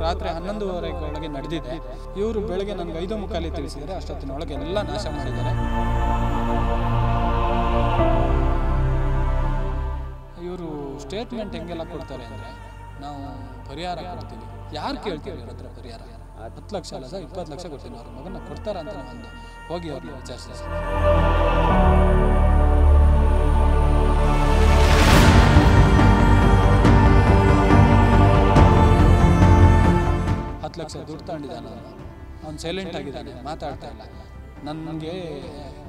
ರಾತ್ರಿ 11:30 ಒಳಗೆ ನಡೆದಿದೆ. ಇವರು ಬೆಳಗ್ಗೆ ನನಗೆ 5:45 ತಿಳಿಸಿದರೆ ಅಷ್ಟೊತ್ತಿನೊಳಗೆ ಎಲ್ಲ ನಾಶ ಮಾಡಿದ್ದಾರೆ. ಇವರು ಸ್ಟೇಟ್ಮೆಂಟ್ ಹೆಂಗೆಲ್ಲ ಕೊಡ್ತಾರೆ ಅಂದರೆ, ನಾವು ಪರಿಹಾರ ಕೊಡ್ತೀವಿ, ಯಾರು ಕೇಳ್ತೀವಿ ಇವ್ರ ಹತ್ರ ಪರಿಹಾರ? 10 ಲಕ್ಷ ಅಲ್ಲ ಸರ್, 20 ಲಕ್ಷ ಕೊಡ್ತೀನಿ, ಅವ್ರ ಮಗನ ಕೊಡ್ತಾರ ಅಂತ ಒಂದು ಹೋಗಿ ಅವ್ರನ್ನ ವಿಚಾರಿಸಿ ಸರ್. 10 ಲಕ್ಷ ದುಡ್ಡು ತಗೊಂಡಿದ್ದಾನೆ ಅವ್ನು, ಸೈಲೆಂಟ್ ಆಗಿದ್ದಾನೆ, ಮಾತಾಡ್ತಾ ಇಲ್ಲ. ನನಗೆ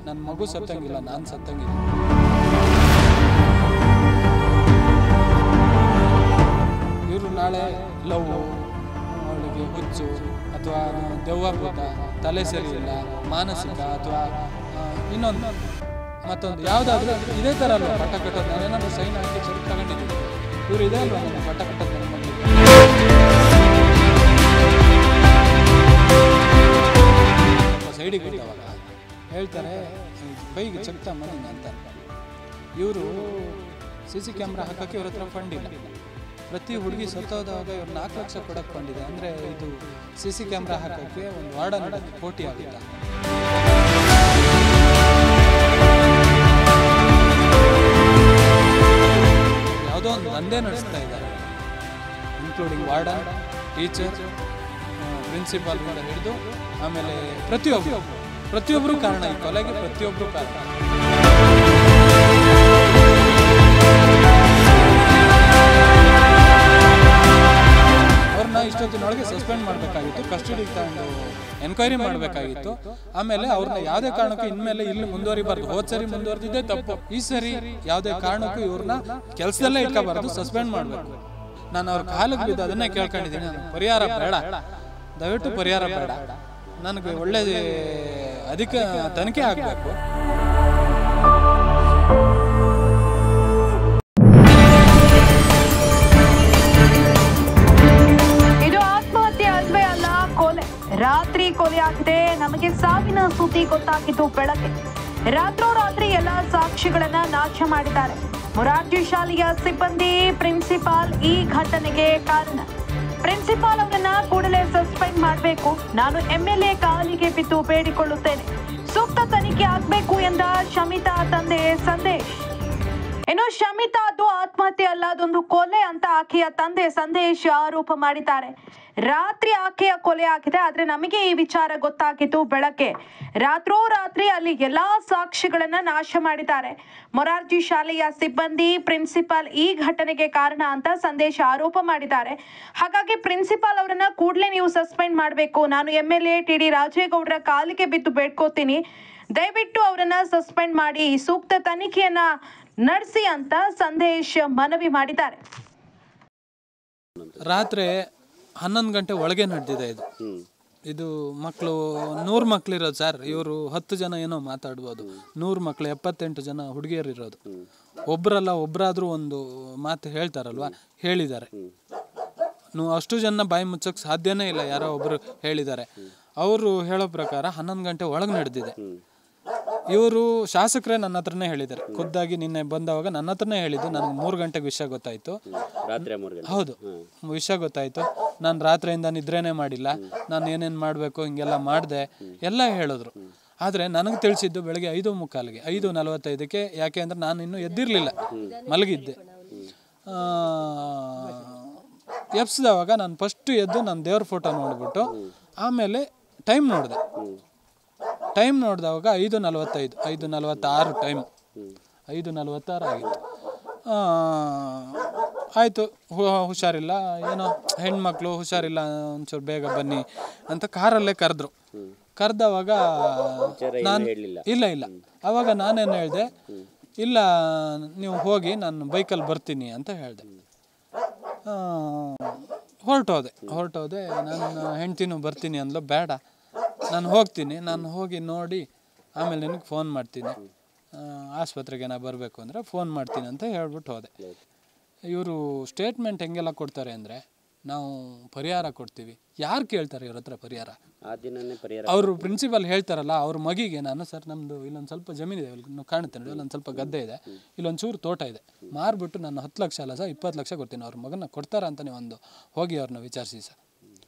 ನನ್ನ ಮಗು ಸತ್ತಂಗಿಲ್ಲ, ನಾನು ಸತ್ತಂಗಿಲ್ಲ. ಇವರು ನಾಳೆ ಲವ್, ಅವಳಿಗೆ ಹುಚ್ಚು ಅಥವಾ ದೆವ್ವಭೂತ, ತಲೆ ಸರಿ ಇಲ್ಲ, ಮಾನಸಿಕ ಅಥವಾ ಇನ್ನೊಂದು ಮತ್ತೊಂದು ಯಾವುದಾದ್ರೂ ಇದೇ ಥರ ಅಲ್ವಾ ಪಟ್ಟ ಕಟ್ಟೋದು? ನಾನೇನಾದ್ರು ಸೈನ್ ಹಾಕಿ ಸ್ವಲ್ಪ ತಗೊಂಡಿದ್ದೀನಿ, ಇವರು ಇದೇ ಅಲ್ವಾ ನನ್ನ ಪಟ್ಟ ಕಟ್ಟೋದು? ನನ್ನ ಮಗನಿಗೆ ಸೈಡಿಗೆ ಬಿಟ್ಟವಾಗ ಹೇಳ್ತಾರೆ, ಕೈಗೆ ಚೆಕ್ ತಗೊಂಬಂದಿನ ಅಂತ. ಇವರು CC ಕ್ಯಾಮ್ರಾ ಹಾಕೋಕ್ಕೆ ಇವ್ರ ಹತ್ರ ಫಂಡ್ ಇಲ್ಲ. ಪ್ರತಿ ಹುಡುಗಿ ಸತ್ತೋದಾಗ ಇವ್ರು 4 ಲಕ್ಷ ಕೊಡೋಕ್ಕೆ ಫಂಡ್ ಇದೆ. ಅಂದರೆ ಇದು CC ಕ್ಯಾಮ್ರಾ ಹಾಕೋಕ್ಕೆ ಒಂದು ವಾರ್ಡನ್ ಕೋಟಿ ಆಗುತ್ತೆ. ಯಾವುದೋ ಒಂದು ದಂಧೆ ನಡೆಸ್ತಾ ಇದ್ದಾರೆ, ಇನ್ಕ್ಲೂಡಿಂಗ್ ವಾರ್ಡನ್, ಟೀಚರ್, ಪ್ರಿನ್ಸಿಪಾಲ್ನಿಂದ ಹಿಡಿದು ಆಮೇಲೆ ಪ್ರತಿಯೊಬ್ಬರು ಕಾರಣ. ಈ ಕೊಲೆಗೆ ಪ್ರತಿಯೊಬ್ಬರು ಕಾರಣ. ಅವ್ರನ್ನ ಇಷ್ಟೊತ್ತಿನೊಳಗೆ ಸಸ್ಪೆಂಡ್ ಮಾಡಬೇಕಾಗಿತ್ತು, ಕಸ್ಟಡಿಗೆ ತಗೊಂಡು ಎನ್ಕ್ವೈರಿ ಮಾಡಬೇಕಾಗಿತ್ತು. ಆಮೇಲೆ ಅವ್ರನ್ನ ಯಾವುದೇ ಕಾರಣಕ್ಕೂ ಇನ್ಮೇಲೆ ಇಲ್ಲಿ ಮುಂದುವರಿಬಾರ್ದು. ಹೋದ್ ಸರಿ ಮುಂದುವರೆದಿದ್ದೇ ತಪ್ಪು, ಈ ಸರಿ ಯಾವುದೇ ಕಾರಣಕ್ಕೂ ಇವ್ರನ್ನ ಕೆಲಸದಲ್ಲೇ ಇಟ್ಕೋಬಾರ್ದು, ಸಸ್ಪೆಂಡ್ ಮಾಡಬೇಕು. ನಾನು ಅವ್ರ ಕಾಲಿಗೆ ಬಿದ್ದು ಅದನ್ನೇ ಕೇಳ್ಕೊಂಡಿದ್ದೀನಿ, ಪರಿಹಾರ ಬೇಡ, ದಯವಿಟ್ಟು ಪರಿಹಾರ ಬೇಡ, ನನಗೆ ಒಳ್ಳೆ ತನಿಖೆ ಆಗಬೇಕು. ಇದು ಆತ್ಮಹತ್ಯೆ ಅಲ್ವೇ ಅಲ್ಲ, ಕೊಲೆ. ರಾತ್ರಿ ಕೊಲೆ ಆಗಿದೆ. ನಮಗೆ ಸಾವಿನ ಸುದ್ದಿ ಗೊತ್ತಾಗಿದ್ದು ಬೆಳಗ್ಗೆ. ರಾತ್ರೋರಾತ್ರಿ ಎಲ್ಲ ಸಾಕ್ಷಿಗಳನ್ನ ನಾಶ ಮಾಡಿದ್ದಾರೆ. ಮೊರಾರ್ಜಿ ಶಾಲೆಯ ಸಿಬ್ಬಂದಿ, ಪ್ರಿನ್ಸಿಪಾಲ್ ಈ ಘಟನೆಗೆ ಕಾರಣ. ಪ್ರಿನ್ಸಿಪಾಲ್ ಅವರನ್ನ ಕೂಡಲೇ ಸಸ್ಪೆಂಡ್ ಮಾಡಬೇಕು. ನಾನು MLA ಕಾಲಿಗೆ ಬಿದ್ದು ಬೇಡಿಕೊಳ್ಳುತ್ತೇನೆ. ಸೂಕ್ತ ತನಿಖೆ ಆಗಬೇಕು ಎಂದ ಶಮಿತಾ ತಂದೆ ಸಂದೇಶ್. ಇನ್ನು ಶಮಿತಾ ಅದು ಆತ್ಮಹತ್ಯೆ ಅಲ್ಲ, ಅದೊಂದು ಕೊಲೆ ಅಂತ ಆಕೆಯ ತಂದೆ ಸಂದೇಶ್ ಆರೋಪ ಮಾಡಿದ್ದಾರೆ. ರಾತ್ರಿ ಆಕೆಯ ಕೊಲೆ ಆಗಿದೆ, ಆದ್ರೆ ನಮಗೆ ಈ ವಿಚಾರ ಗೊತ್ತಾಗಿತ್ತು ಬೆಳಗ್ಗೆ. ರಾತ್ರೋರಾತ್ರಿ ಅಲ್ಲಿ ಎಲ್ಲಾ ಸಾಕ್ಷಿಗಳನ್ನ ನಾಶ ಮಾಡಿದ್ದಾರೆ. ಮೊರಾರ್ಜಿ ಶಾಲೆಯ ಸಿಬ್ಬಂದಿ, ಪ್ರಿನ್ಸಿಪಾಲ್ ಈ ಘಟನೆಗೆ ಕಾರಣ ಅಂತ ಸಂದೇಶ್ ಆರೋಪ ಮಾಡಿದ್ದಾರೆ. ಹಾಗಾಗಿ ಪ್ರಿನ್ಸಿಪಾಲ್ ಅವರನ್ನ ಕೂಡಲೇ ನೀವು ಸಸ್ಪೆಂಡ್ ಮಾಡಬೇಕು. ನಾನು MLA TD ರಾಜೇಗೌಡರ ಕಾಲಿಗೆ ಬಿದ್ದು ಬೇಡ್ಕೋತೀನಿ, ದಯವಿಟ್ಟು ಅವರನ್ನ ಸಸ್ಪೆಂಡ್ ಮಾಡಿ, ಸೂಕ್ತ ತನಿಖೆಯನ್ನ ನಡೆಸಿ ಅಂತ ಸಂದೇಶ್ ಮನವಿ ಮಾಡಿದ್ದಾರೆ. ರಾತ್ರಿ 11 ಗಂಟೆ ಒಳಗೆ ನಡೆದಿದೆ ಇದು ಮಕ್ಕಳು 100 ಮಕ್ಕಳಿರೋದು ಸರ್. ಇವರು 10 ಜನ ಏನೋ ಮಾತಾಡ್ಬೋದು, 100 ಮಕ್ಕಳು 78 ಜನ ಹುಡುಗಿಯರು ಇರೋದು. ಒಬ್ಬರಲ್ಲ ಒಬ್ಬರಾದ್ರೂ ಒಂದು ಮಾತು ಹೇಳ್ತಾರಲ್ವಾ, ಹೇಳಿದ್ದಾರೆ. ನೀವು ಅಷ್ಟು ಜನ ಬಾಯಿ ಮುಚ್ಚೋಕ್ಕೆ ಸಾಧ್ಯನೇ ಇಲ್ಲ, ಯಾರೋ ಒಬ್ಬರು ಹೇಳಿದ್ದಾರೆ. ಅವರು ಹೇಳೋ ಪ್ರಕಾರ 11 ಗಂಟೆ ಒಳಗೆ ನಡೆದಿದೆ. ಇವರು ಶಾಸಕರೇ ನನ್ನ ಹತ್ರನೇ ಹೇಳಿದ್ದಾರೆ, ಖುದ್ದಾಗಿ ನಿನ್ನೆ ಬಂದವಾಗ ನನ್ನ ಹತ್ರನೇ ಹೇಳಿದ್ದು. ನನಗೆ 3 ಗಂಟೆಗೆ ವಿಷಯ ಗೊತ್ತಾಯಿತು. ಹೌದು, ವಿಷಯ ಗೊತ್ತಾಯಿತು. ನಾನು ರಾತ್ರಿಯಿಂದ ನಿದ್ರೆನೇ ಮಾಡಿಲ್ಲ, ನಾನು ಏನೇನು ಮಾಡಬೇಕು ಹಿಂಗೆಲ್ಲ ಮಾಡಿದೆ ಎಲ್ಲ ಹೇಳಿದ್ರು. ಆದರೆ ನನಗೆ ತಿಳಿಸಿದ್ದು ಬೆಳಗ್ಗೆ 5:45ಗೆ, 5:45ಕ್ಕೆ. ಯಾಕೆ ಅಂದರೆ ನಾನು ಇನ್ನೂ ಎದ್ದಿರಲಿಲ್ಲ, ಮಲಗಿದ್ದೆ. ಎಬ್ಸಿದವಾಗ ನಾನು ಫಸ್ಟ್ ಎದ್ದು ನನ್ನ ದೇವ್ರ ಫೋಟೋ ನೋಡಿಬಿಟ್ಟು ಆಮೇಲೆ ಟೈಮ್ ನೋಡಿದವಾಗ 5:45, 5:46 ಟೈಮ್, 5:46 ಆಗಿತ್ತು. ಆಯಿತು, ಹುಷಾರಿಲ್ಲ, ಏನೋ ಹೆಣ್ಮಕ್ಳು ಹುಷಾರಿಲ್ಲ, ಒಂಚೂರು ಬೇಗ ಬನ್ನಿ ಅಂತ ಕಾರಲ್ಲೇ ಕರೆದವಾಗ ನಾನು ಇಲ್ಲ ಅವಾಗ ನಾನೇನು ಹೇಳಿದೆ, ಇಲ್ಲ ನೀವು ಹೋಗಿ, ನಾನು ಬೈಕಲ್ಲಿ ಬರ್ತೀನಿ ಅಂತ ಹೇಳಿದೆ. ಹೊರಟೋದೆ. ನನ್ನ ಹೆಂಡ್ತಿನೂ ಬರ್ತೀನಿ ಅಂದ್ಲು. ಬೇಡ, ನಾನು ಹೋಗ್ತೀನಿ, ನಾನು ಹೋಗಿ ನೋಡಿ ಆಮೇಲೆ ನಿನಗೆ ಫೋನ್ ಮಾಡ್ತೀನಿ, ಆಸ್ಪತ್ರೆಗೆ ನಾ ಬರಬೇಕು ಅಂದರೆ ಫೋನ್ ಮಾಡ್ತೀನಿ ಅಂತ ಹೇಳ್ಬಿಟ್ಟು ಹೋದೆ. ಇವರು ಸ್ಟೇಟ್ಮೆಂಟ್ ಹೆಂಗೆಲ್ಲ ಕೊಡ್ತಾರೆ ಅಂದರೆ, ನಾವು ಪರಿಹಾರ ಕೊಡ್ತೀವಿ, ಯಾರು ಕೇಳ್ತಾರೆ ಇವ್ರ ಹತ್ರ ಪರಿಹಾರ? ಅವರು ಪ್ರಿನ್ಸಿಪಾಲ್ ಹೇಳ್ತಾರಲ್ಲ, ಅವ್ರ ಮಗಿಗೆ ನಾನು, ಸರ್ ನಮ್ಮದು ಇಲ್ಲೊಂದು ಸ್ವಲ್ಪ ಜಮೀನಿದೆ, ಇಲ್ಲಿ ಕಾಣುತ್ತೆ ನೋಡಿ, ಇಲ್ಲೊಂದು ಸ್ವಲ್ಪ ಗದ್ದೆ ಇದೆ, ಇಲ್ಲೊಂದು ಚೂರು ತೋಟ ಇದೆ, ಮಾರ್ಬಿಟ್ಟು ನಾನು 10 ಲಕ್ಷ ಅಲ್ಲ ಸರ್ 20 ಲಕ್ಷ ಕೊಡ್ತೀನಿ, ಅವ್ರ ಮಗನ ಕೊಡ್ತಾರ ಅಂತ ನೀವು ಒಂದು ಹೋಗಿ ಅವ್ರನ್ನ ವಿಚಾರಿಸಿ ಸರ್.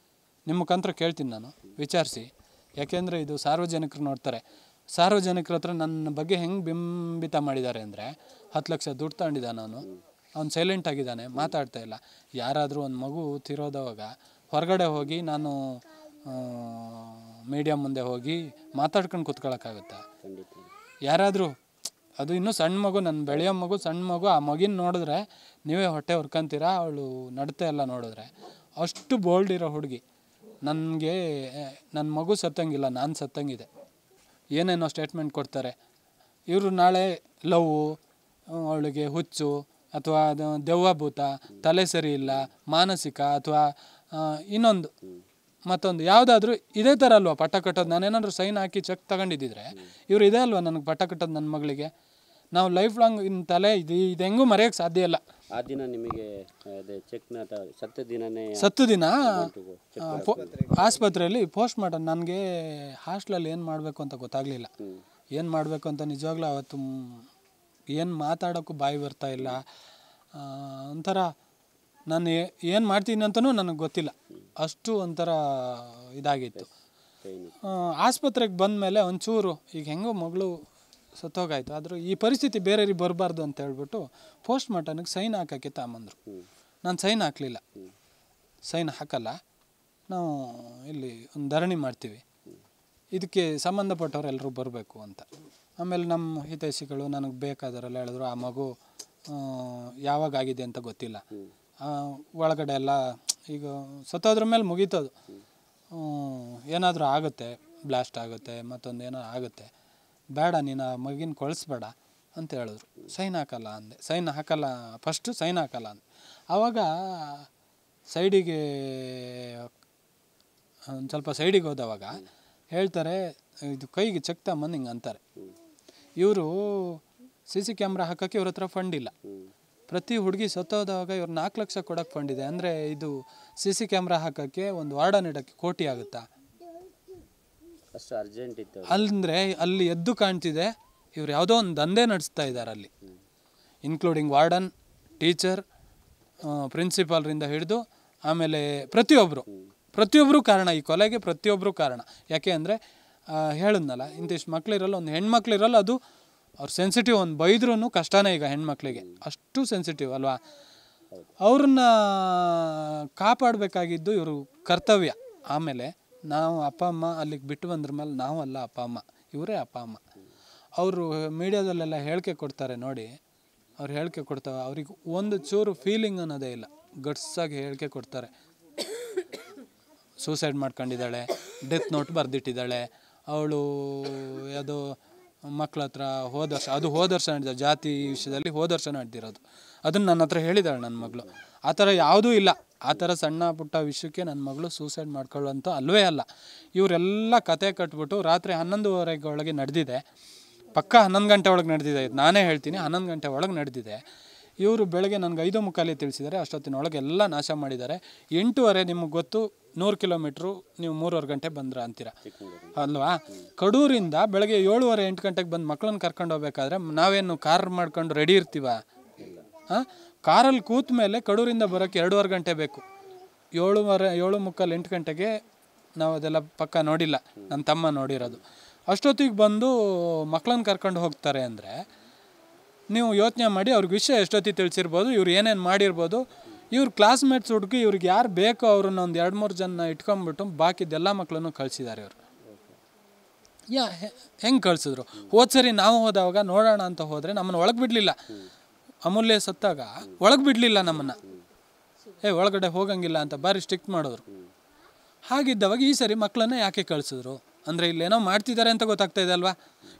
ನಿಮ್ಮ ಮುಖಾಂತರ ಕೇಳ್ತೀನಿ ನಾನು ವಿಚಾರಿಸಿ. ಯಾಕೆಂದರೆ ಇದು ಸಾರ್ವಜನಿಕರು ನೋಡ್ತಾರೆ. ಸಾರ್ವಜನಿಕರ ಹತ್ರ ನನ್ನ ಬಗ್ಗೆ ಹೆಂಗೆ ಬಿಂಬಿತ ಮಾಡಿದ್ದಾರೆ ಅಂದರೆ 10 ಲಕ್ಷ ದುಡ್ಡು ತಗೊಂಡಿದ್ದಾನೆ ಅವ್ನು ಸೈಲೆಂಟ್ ಆಗಿದ್ದಾನೆ, ಮಾತಾಡ್ತಾ ಇಲ್ಲ. ಯಾರಾದರೂ ಒಂದು ಮಗು ತಿರೋದವಾಗ ಹೊರಗಡೆ ಹೋಗಿ ನಾನು ಮೀಡಿಯಾ ಮುಂದೆ ಹೋಗಿ ಮಾತಾಡ್ಕೊಂಡು ಕೂತ್ಕೊಳ್ಳೋಕ್ಕಾಗುತ್ತೆ? ಯಾರಾದರೂ ಅದು ಇನ್ನೂ ಸಣ್ಣ ಮಗು, ನನ್ನ ಬೆಳೆಯೋ ಮಗು, ಸಣ್ಣ ಮಗು, ಆ ಮಗಿನ ನೋಡಿದ್ರೆ ನೀವೇ ಹೊಟ್ಟೆ ಹುರ್ಕೊಂತೀರ. ಅವಳು ನಡತೆ ಎಲ್ಲ ನೋಡಿದ್ರೆ ಅಷ್ಟು ಬೋಲ್ಡ್ ಇರೋ ಹುಡುಗಿ. ನನಗೆ ನನ್ನ ಮಗು ಸತ್ತಂಗಿಲ್ಲ, ನಾನು ಸತ್ತಂಗಿದೆ. ಏನೇನೋ ಸ್ಟೇಟ್ಮೆಂಟ್ ಕೊಡ್ತಾರೆ ಇವರು. ನಾಳೆ ಲವ್, ಅವಳಿಗೆ ಹುಚ್ಚು ಅಥವಾ ಅದು ದೆವ್ವಭೂತ, ತಲೆ ಸರಿ ಇಲ್ಲ, ಮಾನಸಿಕ ಅಥವಾ ಇನ್ನೊಂದು ಮತ್ತೊಂದು ಯಾವುದಾದ್ರೂ ಇದೇ ಥರ ಅಲ್ವಾ ಪಟ್ಟ ಕಟ್ಟೋದು? ನಾನೇನಾದರೂ ಸೈನ್ ಹಾಕಿ ಚೆಕ್ ತಗೊಂಡಿದ್ದಿದ್ರೆ ಇವರು ಇದೇ ಅಲ್ವಾ ನನಗೆ ಪಟ್ಟ ಕಟ್ಟೋದು ನನ್ನ ಮಗಳಿಗೆ? ನಾವು ಲೈಫ್ ಲಾಂಗ್ ಇನ್ನು ತಲೆ ಇದು ಹೆಂಗೂ ಮರೆಯೋಕ್ಕೆ ಸಾಧ್ಯ ಇಲ್ಲ. ಆ ದಿನ ನಿಮಗೆ ಸತ್ತು ದಿನ ಆಸ್ಪತ್ರೆಯಲ್ಲಿ ಪೋಸ್ಟ್ ಮಾರ್ಟಮ್. ನನಗೆ ಹಾಸ್ಟ್ಲಲ್ಲಿ ಏನು ಮಾಡಬೇಕು ಅಂತ ಗೊತ್ತಾಗಲಿಲ್ಲ. ಏನು ಮಾಡಬೇಕು ಅಂತ ನಿಜವಾಗ್ಲೂ ಅವತ್ತು ಏನು ಮಾತಾಡೋಕ್ಕೂ ಬಾಯಿ ಬರ್ತಾ ಇಲ್ಲ. ಒಂಥರ ನಾನು ಏನು ಮಾಡ್ತೀನಿ ಅಂತಲೂ ನನಗೆ ಗೊತ್ತಿಲ್ಲ. ಅಷ್ಟು ಒಂಥರ ಇದಾಗಿತ್ತು. ಆಸ್ಪತ್ರೆಗೆ ಬಂದ ಮೇಲೆ ಒಂಚೂರು ಈಗ ಹೆಂಗೋ ಮಗಳು ಸತ್ತೋಗಾಯ್ತು, ಆದರೂ ಈ ಪರಿಸ್ಥಿತಿ ಬೇರೆಯವ್ರಿಗೆ ಬರಬಾರ್ದು ಅಂತ ಹೇಳ್ಬಿಟ್ಟು ಪೋಸ್ಟ್ ಮಾರ್ಟಮ್ಗೆ ಸೈನ್ ಹಾಕೋಕ್ಕೆ ತಗೊಂಬಂದರು. ನಾನು ಸೈನ್ ಹಾಕಲಿಲ್ಲ. ಸೈನ್ ಹಾಕಲ್ಲ, ನಾವು ಇಲ್ಲಿ ಒಂದು ಧರಣಿ ಮಾಡ್ತೀವಿ, ಇದಕ್ಕೆ ಸಂಬಂಧಪಟ್ಟವರೆಲ್ಲರೂ ಬರಬೇಕು ಅಂತ. ಆಮೇಲೆ ನಮ್ಮ ಹಿತೈಷಿಗಳು ನನಗೆ ಬೇಕಾದವರೆಲ್ಲ ಹೇಳಿದ್ರು, ಆ ಮಗು ಯಾವಾಗ ಆಗಿದೆ ಅಂತ ಗೊತ್ತಿಲ್ಲ, ಒಳಗಡೆ ಎಲ್ಲ ಈಗ ಸತ್ತೋದ್ರ ಮೇಲೆ ಮುಗೀತದು, ಏನಾದರೂ ಆಗುತ್ತೆ, ಬ್ಲಾಸ್ಟ್ ಆಗುತ್ತೆ, ಮತ್ತೊಂದು ಏನೋ ಆಗುತ್ತೆ, ಬೇಡ ನೀನು ಆ ಮಗಿನ ಕಳಿಸ್ಬೇಡ ಅಂತ ಹೇಳಿದ್ರು. ಸೈನ್ ಹಾಕಲ್ಲ ಅಂದೆ. ಸೈನ್ ಹಾಕಲ್ಲ, ಫಸ್ಟು ಸೈನ್ ಹಾಕಲ್ಲ ಅಂದೆ. ಆವಾಗ ಸೈಡಿಗೆ ಒಂದು ಸ್ವಲ್ಪ ಸೈಡಿಗೆ ಹೋದವಾಗ ಹೇಳ್ತಾರೆ, ಇದು ಕೈಗೆ ಚೆಕ್ ತಗೊಂಬಂದು ಹಿಂಗೆ ಅಂತಾರೆ. ಇವರು CC ಕ್ಯಾಮ್ರಾ ಹಾಕೋಕ್ಕೆ ಇವ್ರ ಹತ್ರ ಫಂಡ್ ಇಲ್ಲ. ಪ್ರತಿ ಹುಡುಗಿ ಸತ್ತೋದವಾಗ ಇವ್ರು 4 ಲಕ್ಷ ಕೊಡೋಕ್ಕೆ ಫಂಡ್ ಇದೆ ಅಂದರೆ ಇದು CC ಕ್ಯಾಮ್ರಾ ಹಾಕೋಕ್ಕೆ ಒಂದು ವಾರ್ಡನ್ ಇಡೋಕ್ಕೆ ಕೋಟಿ ಆಗುತ್ತಾ? ಅಷ್ಟು ಅರ್ಜೆಂಟ್ ಇತ್ತು ಅಂದರೆ ಅಲ್ಲಿ ಎದ್ದು ಕಾಣ್ತಿದೆ ಇವ್ರು ಯಾವುದೋ ಒಂದು ದಂಧೆ ನಡೆಸ್ತಾ ಇದ್ದಾರೆ ಅಲ್ಲಿ, ಇನ್ಕ್ಲೂಡಿಂಗ್ ವಾರ್ಡನ್, ಟೀಚರ್, ಪ್ರಿನ್ಸಿಪಾಲ್ರಿಂದ ಹಿಡಿದು ಆಮೇಲೆ ಪ್ರತಿಯೊಬ್ಬರು ಕಾರಣ ಈ ಕೊಲೆಗೆ. ಪ್ರತಿಯೊಬ್ಬರು ಕಾರಣ. ಯಾಕೆ ಅಂದರೆ ಹೇಳಿದ್ನಲ್ಲ, ಇಂತಿಷ್ಟು ಮಕ್ಳಿರಲ್ಲ, ಒಂದು ಹೆಣ್ಮಕ್ಳಿರಲ್ಲ, ಅದು ಅವ್ರು ಸೆನ್ಸಿಟಿವ್. ಒಂದು ಬೈದ್ರೂ ಕಷ್ಟನೇ ಈಗ ಹೆಣ್ಮಕ್ಳಿಗೆ, ಅಷ್ಟು ಸೆನ್ಸಿಟಿವ್ ಅಲ್ವಾ? ಅವ್ರನ್ನ ಕಾಪಾಡಬೇಕಾಗಿದ್ದು ಇವರು ಕರ್ತವ್ಯ. ಆಮೇಲೆ ನಾವು ಅಪ್ಪ ಅಮ್ಮ ಅಲ್ಲಿಗೆ ಬಿಟ್ಟು ಬಂದ್ರ ಮೇಲೆ ನಾವಲ್ಲ ಅಪ್ಪ ಅಮ್ಮ, ಇವರೇ ಅಪ್ಪ ಅಮ್ಮ. ಅವರು ಮೀಡಿಯಾದಲ್ಲೆಲ್ಲ ಹೇಳಿಕೆ ಕೊಡ್ತಾರೆ ನೋಡಿ, ಅವ್ರು ಹೇಳಿಕೆ ಕೊಡ್ತಾವೆ, ಅವ್ರಿಗೆ ಒಂದು ಚೂರು ಫೀಲಿಂಗ್ ಅನ್ನೋದೇ ಇಲ್ಲ, ಗಟ್ಸಾಗಿ ಹೇಳಿಕೆ ಕೊಡ್ತಾರೆ. ಸೂಸೈಡ್ ಮಾಡ್ಕೊಂಡಿದ್ದಾಳೆ, ಡೆತ್ ನೋಟ್ ಬರೆದಿಟ್ಟಿದ್ದಾಳೆ, ಅವಳು ಯಾವುದೋ ಮಕ್ಕಳ ಹತ್ರ ಹೋದ ವರ್ಷ ನಡೆದ ಜಾತಿ ವಿಷಯದಲ್ಲಿ ಹೋದ ವರ್ಷ ನಡೆದಿರೋದು, ಅದನ್ನು ನನ್ನ ಹತ್ರ ಹೇಳಿದ್ದಾಳೆ ನನ್ನ ಮಗಳು. ಆ ಥರ ಯಾವುದೂ ಇಲ್ಲ. ಆ ಥರ ಸಣ್ಣ ಪುಟ್ಟ ವಿಷಯಕ್ಕೆ ನನ್ನ ಮಗಳು ಸೂಸೈಡ್ ಮಾಡ್ಕೊಳ್ಳೋಂಥ ಅಲ್ವೇ ಅಲ್ಲ. ಇವರೆಲ್ಲ ಕತೆ ಕಟ್ಬಿಟ್ಟು ರಾತ್ರಿ 11:30 ಒಳಗೆ ನಡೆದಿದೆ, ಪಕ್ಕ 11 ಗಂಟೆ ಒಳಗೆ ನಡೆದಿದೆ. ನಾನೇ ಹೇಳ್ತೀನಿ 11 ಗಂಟೆ ಒಳಗೆ ನಡೆದಿದೆ. ಇವರು ಬೆಳಗ್ಗೆ ನನಗೆ 5:45 ತಿಳಿಸಿದ್ದಾರೆ, ಅಷ್ಟೊತ್ತಿನೊಳಗೆ ಎಲ್ಲ ನಾಶ ಮಾಡಿದ್ದಾರೆ. 8:15 ನಿಮಗೆ ಗೊತ್ತು, 100 ಕಿಲೋಮೀಟ್ರು ನೀವು 3:15 ಗಂಟೆ ಬಂದ್ರ ಅಂತೀರ ಅಲ್ವಾ? ಕಡೂರಿಂದ ಬೆಳಗ್ಗೆ 7:30 8 ಗಂಟೆಗೆ ಬಂದು ಮಕ್ಕಳನ್ನ ಕರ್ಕೊಂಡು ಹೋಗ್ಬೇಕಾದ್ರೆ ನಾವೇನು ಕಾರ್ ಮಾಡ್ಕೊಂಡು ರೆಡಿ ಇರ್ತೀವ? ಕಾರಲ್ಲಿ ಕೂತ ಮೇಲೆ ಕಡೂರಿಂದ ಬರೋಕ್ಕೆ 2:15 ಗಂಟೆ ಬೇಕು. 7:45 8 ಗಂಟೆಗೆ ನಾವು ಅದೆಲ್ಲ ಪಕ್ಕ ನೋಡಿಲ್ಲ, ನನ್ನ ತಮ್ಮ ನೋಡಿರೋದು. ಅಷ್ಟೊತ್ತಿಗೆ ಬಂದು ಮಕ್ಕಳನ್ನ ಕರ್ಕೊಂಡು ಹೋಗ್ತಾರೆ ಅಂದರೆ ನೀವು ಯೋಚನೆ ಮಾಡಿ, ಅವ್ರಿಗೆ ವಿಷಯ ಎಷ್ಟೊತ್ತಿಗೆ ತಿಳಿಸಿರ್ಬೋದು, ಇವ್ರು ಏನೇನು ಮಾಡಿರ್ಬೋದು. ಇವ್ರ ಕ್ಲಾಸ್ಮೇಟ್ಸ್ ಹುಡುಗಿ ಇವ್ರಿಗೆ ಯಾರು ಬೇಕೋ ಅವ್ರನ್ನ ಒಂದು 2-3 ಜನ ಇಟ್ಕೊಂಡ್ಬಿಟ್ಟು ಬಾಕಿದ್ದೆಲ್ಲ ಮಕ್ಕಳನ್ನು ಕಳಿಸಿದ್ದಾರೆ ಇವರು. ಹೆಂಗೆ ಕಳಿಸಿದ್ರು? ಹೋದ್ಸರಿ ನಾವು ಹೋದವಾಗ ನೋಡೋಣ ಅಂತ ಹೋದರೆ ನಮ್ಮನ್ನು ಒಳಗೆ ಬಿಡಲಿಲ್ಲ. ಅಮೂಲ್ಯ ಸತ್ತಾಗ ಒಳಗೆ ಬಿಡಲಿಲ್ಲ ನಮ್ಮನ್ನು, ಒಳಗಡೆ ಹೋಗಂಗಿಲ್ಲ ಅಂತ ಭಾರಿ ಸ್ಟ್ರಿಕ್ಟ್ ಮಾಡಿದ್ರು. ಹಾಗಿದ್ದವಾಗ ಈ ಸರಿ ಮಕ್ಕಳನ್ನ ಯಾಕೆ ಕಳಿಸಿದ್ರು ಅಂದರೆ ಇಲ್ಲೇನೋ ಮಾಡ್ತಿದ್ದಾರೆ ಅಂತ ಗೊತ್ತಾಗ್ತಾ ಇದೆ ಅಲ್ವಾ?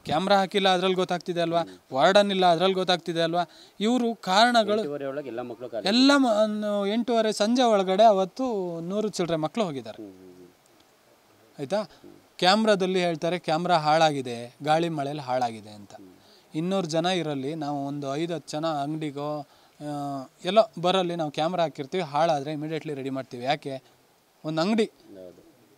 ಕ್ಯಾಮ್ರಾ ಹಾಕಿಲ್ಲ ಅದ್ರಲ್ಲಿ ಗೊತ್ತಾಗ್ತಿದೆ ಅಲ್ವಾ? ವಾರ್ಡನ್ ಇಲ್ಲ ಅದ್ರಲ್ಲಿ ಗೊತ್ತಾಗ್ತಿದೆ ಅಲ್ವಾ? ಇವರು ಕಾರಣಗಳು ಎಲ್ಲ 8:30 ಸಂಜೆ ಒಳಗಡೆ ಅವತ್ತು 100 ಚಿಲ್ಲರೆ ಮಕ್ಕಳು ಹೋಗಿದ್ದಾರೆ. ಆಯಿತಾ? ಕ್ಯಾಮ್ರಾದಲ್ಲಿ ಹೇಳ್ತಾರೆ ಕ್ಯಾಮ್ರಾ ಹಾಳಾಗಿದೆ, ಗಾಳಿ ಮಳೆಯಲ್ಲಿ ಹಾಳಾಗಿದೆ ಅಂತ. 200 ಜನ ಇರಲಿ, ನಾವು ಒಂದು 5-10 ಜನ ಅಂಗಡಿಗೋ ಎಲ್ಲೋ ಬರಲ್ಲಿ ನಾವು ಕ್ಯಾಮ್ರಾ ಹಾಕಿರ್ತೀವಿ, ಹಾಳಾದರೆ ಇಮಿಡಿಯೇಟ್ಲಿ ರೆಡಿ ಮಾಡ್ತೀವಿ. ಯಾಕೆ? ಒಂದು ಅಂಗಡಿ,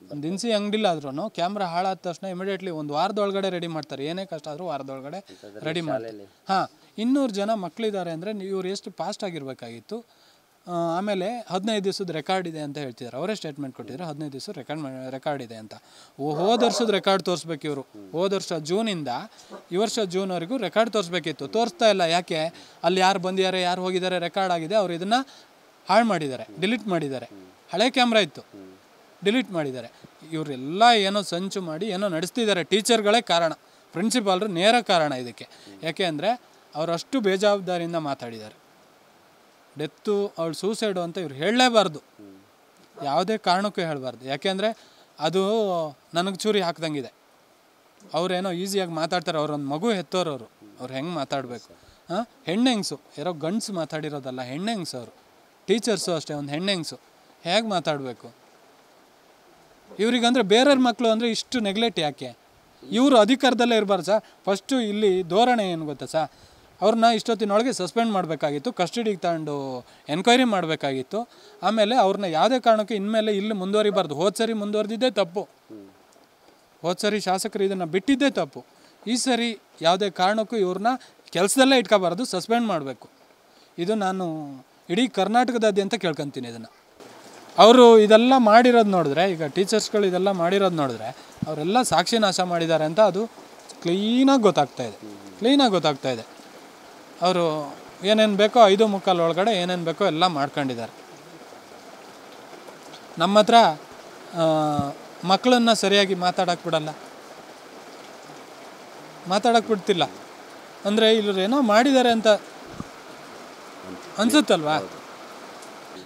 ಒಂದು ದಿನಸಿ ಅಂಗಡಿಲ್ಲ ಆದ್ರೂ ಕ್ಯಾಮ್ರಾ ಹಾಳಾದ ತಕ್ಷಣ ಇಮಿಡಿಯೇಟ್ಲಿ ಒಂದು ವಾರದೊಳಗಡೆ ರೆಡಿ ಮಾಡ್ತಾರೆ. ಏನೇ ಕಷ್ಟ ಆದರೂ ವಾರದೊಳಗಡೆ ರೆಡಿ ಮಾಡ್ತಾರೆ. 200 ಜನ ಮಕ್ಕಳಿದ್ದಾರೆ ಅಂದರೆ ಇವ್ರು ಎಷ್ಟು ಫಾಸ್ಟ್ ಆಗಿರಬೇಕಾಗಿತ್ತು. ಆಮೇಲೆ 15 ದಿವಸದ ರೆಕಾರ್ಡ್ ಇದೆ ಅಂತ ಹೇಳ್ತಿದ್ದಾರೆ. ಅವರೇ ಸ್ಟೇಟ್ಮೆಂಟ್ ಕೊಟ್ಟಿದ್ದಾರೆ 15 ದಿವಸ ರೆಕಾರ್ಡ್ ಇದೆ ಅಂತ. ಹೋದ ವರ್ಷದ ರೆಕಾರ್ಡ್ ತೋರಿಸ್ಬೇಕು ಇವರು. ಹೋದ ವರ್ಷ ಜೂನಿಂದ ಈ ವರ್ಷ ಜೂನ್ವರೆಗೂ ರೆಕಾರ್ಡ್ ತೋರಿಸ್ಬೇಕಿತ್ತು, ತೋರಿಸ್ತಾ ಇಲ್ಲ. ಯಾಕೆ? ಅಲ್ಲಿ ಯಾರು ಬಂದಿದ್ದಾರೆ, ಯಾರು ಹೋಗಿದ್ದಾರೆ, ರೆಕಾರ್ಡ್ ಆಗಿದೆ. ಅವರು ಇದನ್ನು ಹಾಳು ಮಾಡಿದ್ದಾರೆ, ಡಿಲೀಟ್ ಮಾಡಿದ್ದಾರೆ. ಹಳೆ ಕ್ಯಾಮ್ರಾ ಇತ್ತು, ಡಿಲೀಟ್ ಮಾಡಿದ್ದಾರೆ. ಇವರೆಲ್ಲ ಏನೋ ಸಂಚು ಮಾಡಿ ಏನೋ ನಡೆಸ್ತಿದ್ದಾರೆ. ಟೀಚರ್ಗಳೇ ಕಾರಣ, ಪ್ರಿನ್ಸಿಪಾಲ್ರು ನೇರ ಕಾರಣ ಇದಕ್ಕೆ. ಯಾಕೆ ಅಂದರೆ ಅವರಷ್ಟು ಬೇಜವಾಬ್ದಾರಿಯಿಂದ ಮಾತಾಡಿದ್ದಾರೆ. ಡೆತ್ತು ಅವಳು ಸೂಸೈಡು ಅಂತ ಇವ್ರು ಹೇಳಲೇಬಾರ್ದು, ಯಾವುದೇ ಕಾರಣಕ್ಕೂ ಹೇಳಬಾರ್ದು. ಯಾಕೆಂದರೆ ಅದು ನನಗೆ ಚೂರಿ ಹಾಕ್ದಂಗಿದೆ. ಅವರೇನೋ ಈಸಿಯಾಗಿ ಮಾತಾಡ್ತಾರೆ. ಅವರೊಂದು ಮಗು ಹೆತ್ತೋರವರು, ಅವ್ರು ಹೆಂಗೆ ಮಾತಾಡಬೇಕು? ಹೆಣ್ಣೆಂಗ್ಸು, ಯಾರೋ ಗಂಡ್ಸು ಮಾತಾಡಿರೋದಲ್ಲ, ಹೆಣ್ಣೆಂಗ್ಸು ಅವರು. ಟೀಚರ್ಸು ಅಷ್ಟೇ, ಒಂದು ಹೆಣ್ಣೆಂಗ್ಸು ಹೇಗೆ ಮಾತಾಡಬೇಕು? ಇವರಿಗಂದರೆ ಬೇರೆಯವ್ರ ಮಕ್ಕಳು ಅಂದರೆ ಇಷ್ಟು ನೆಗ್ಲೆಕ್ಟ್ ಯಾಕೆ? ಇವರು ಅಧಿಕಾರದಲ್ಲೇ ಇರಬಾರ್ದು ಸರ್. ಫಸ್ಟು ಇಲ್ಲಿ ಧೋರಣೆ ಏನು ಗೊತ್ತಾ ಸರ್, ಅವ್ರನ್ನ ಇಷ್ಟೊತ್ತಿನೊಳಗೆ ಸಸ್ಪೆಂಡ್ ಮಾಡಬೇಕಾಗಿತ್ತು, ಕಸ್ಟಡಿಗೆ ತಗೊಂಡು ಎನ್ಕ್ವೈರಿ ಮಾಡಬೇಕಾಗಿತ್ತು. ಆಮೇಲೆ ಅವ್ರನ್ನ ಯಾವುದೇ ಕಾರಣಕ್ಕೂ ಇನ್ಮೇಲೆ ಇಲ್ಲಿ ಮುಂದುವರಿಬಾರ್ದು. ಹೋದ ಸರಿ ಮುಂದುವರೆದಿದ್ದೇ ತಪ್ಪು, ಹೋದ ಸರಿ ಶಾಸಕರು ಇದನ್ನು ಬಿಟ್ಟಿದ್ದೇ ತಪ್ಪು. ಈ ಸರಿ ಯಾವುದೇ ಕಾರಣಕ್ಕೂ ಇವ್ರನ್ನ ಕೆಲಸದಲ್ಲೇ ಇಟ್ಕೋಬಾರ್ದು, ಸಸ್ಪೆಂಡ್ ಮಾಡಬೇಕು. ಇದು ನಾನು ಇಡೀ ಕರ್ನಾಟಕದಾದ್ಯಂತ ಕೇಳ್ಕೊತೀನಿ ಇದನ್ನು. ಅವರು ಇದೆಲ್ಲ ಮಾಡಿರೋದು ನೋಡಿದ್ರೆ, ಈಗ ಟೀಚರ್ಸ್ಗಳು ಇದೆಲ್ಲ ಮಾಡಿರೋದು ನೋಡಿದ್ರೆ ಅವರೆಲ್ಲ ಸಾಕ್ಷಿ ನಾಶ ಮಾಡಿದ್ದಾರೆ ಅಂತ ಅದು ಕ್ಲೀನಾಗಿ ಗೊತ್ತಾಗ್ತಾ ಇದೆ. ಅವರು ಏನೇನು ಬೇಕೋ 5:15 ಒಳಗಡೆ ಏನೇನು ಬೇಕೋ ಎಲ್ಲ ಮಾಡ್ಕೊಂಡಿದ್ದಾರೆ. ನಮ್ಮ ಹತ್ರ ಮಕ್ಕಳನ್ನು ಸರಿಯಾಗಿ ಮಾತಾಡೋಕ್ಕೆ ಬಿಡ್ತಿಲ್ಲ. ಅಂದರೆ ಇಲ್ಲರು ಏನೋ ಮಾಡಿದ್ದಾರೆ ಅಂತ ಅನಿಸುತ್ತಲ್ವಾ?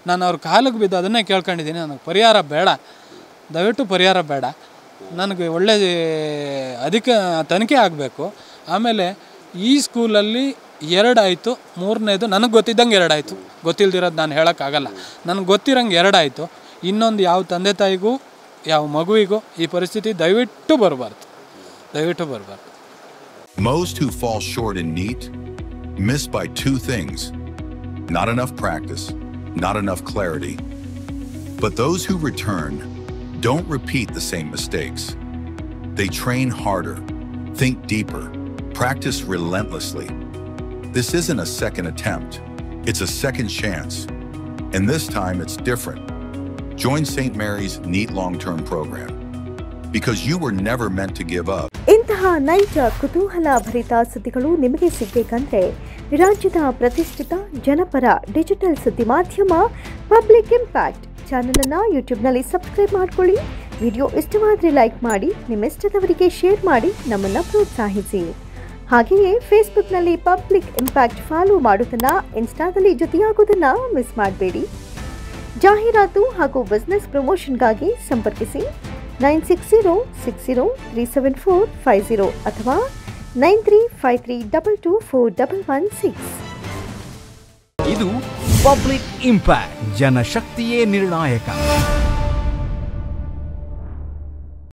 ನಾನು ಅವ್ರ ಕಾಲಿಗೆ ಬಿದ್ದು ಅದನ್ನೇ ಕೇಳ್ಕೊಂಡಿದ್ದೀನಿ. ನನಗೆ ಪರಿಹಾರ ಬೇಡ, ದಯವಿಟ್ಟು ಪರಿಹಾರ ಬೇಡ. ನನಗೆ ಒಳ್ಳೆ ತನಿಖೆ ಆಗಬೇಕು. ಆಮೇಲೆ ಈ ಸ್ಕೂಲಲ್ಲಿ 2 ಆಯಿತು, 3ನೇದು ನನಗೆ ಗೊತ್ತಿದ್ದಂಗೆ 2 ಆಯಿತು. ಗೊತ್ತಿಲ್ದಿರೋದು ನಾನು ಹೇಳೋಕ್ಕಾಗಲ್ಲ. ನನಗೆ ಗೊತ್ತಿರೋಂಗೆ 2 ಆಯಿತು. ಇನ್ನೊಂದು ಯಾವ ತಂದೆ ತಾಯಿಗೂ ಯಾವ ಮಗುವಿಗೂ ಈ ಪರಿಸ್ಥಿತಿ ದಯವಿಟ್ಟು ಬರಬಾರ್ದು. Most who fall short in NEET miss by 2 things: not enough practice, not enough clarity. But those who return don't repeat the same mistakes. They train harder, think deeper, practice relentlessly. This isn't a second attempt, it's a second chance. And this time it's different. Join St. Mary's NEET long-term program. Because you were never meant to give up. ಇಂತಹ ನೈಜ ಕುತೂಹಲ ಭರಿತ ಸುದ್ದಿಗಳು ನಿಮಗೆ ಸಿಗಬೇಕಂದ್ರೆ ರಾಜ್ಯದ ಪ್ರತಿಷ್ಠಿತ ಜನಪರ digital ಸುದ್ದಿ ಮಾಧ್ಯಮ ಪಬ್ಲಿಕ್ ಇಂಪ್ಯಾಕ್ಟ್ ಚಾನೆಲ್ ಅನ್ನು ಯೂಟ್ಯೂಬ್ನಲ್ಲಿ ಸಬ್ಸ್ಕ್ರೈಬ್ ಮಾಡ್ಕೊಳ್ಳಿ. ವಿಡಿಯೋ ಇಷ್ಟವಾದರೆ ಲೈಕ್ ಮಾಡಿ, ನಿಮ್ಮ ಇಷ್ಟದವರಿಗೆ ಶೇರ್ ಮಾಡಿ ನಮ್ಮನ್ನು ಪ್ರೋತ್ಸಾಹಿಸಿ. ಹಾಗೆಯೇ ಫೇಸ್ಬುಕ್ನಲ್ಲಿ ಪಬ್ಲಿಕ್ ಇಂಪ್ಯಾಕ್ಟ್ ಫಾಲೋ ಮಾಡೋದನ್ನ, ಇನ್ಸ್ಟಾದಲ್ಲಿ ಜೊತೆಯಾಗೋದನ್ನ ಮಿಸ್ ಮಾಡಬೇಡಿ. ಜಾಹೀರಾತು ಹಾಗೂ ಬಿಸ್ನೆಸ್ ಪ್ರಮೋಷನ್ಗಾಗಿ ಸಂಪರ್ಕಿಸಿ 9606037450 ಅಥವಾ 9353224116. ಇದು ಪಬ್ಲಿಕ್ ಇಂಪ್ಯಾಕ್ಟ್, ಜನಶಕ್ತಿಯೇ ನಿರ್ಣಾಯಕ.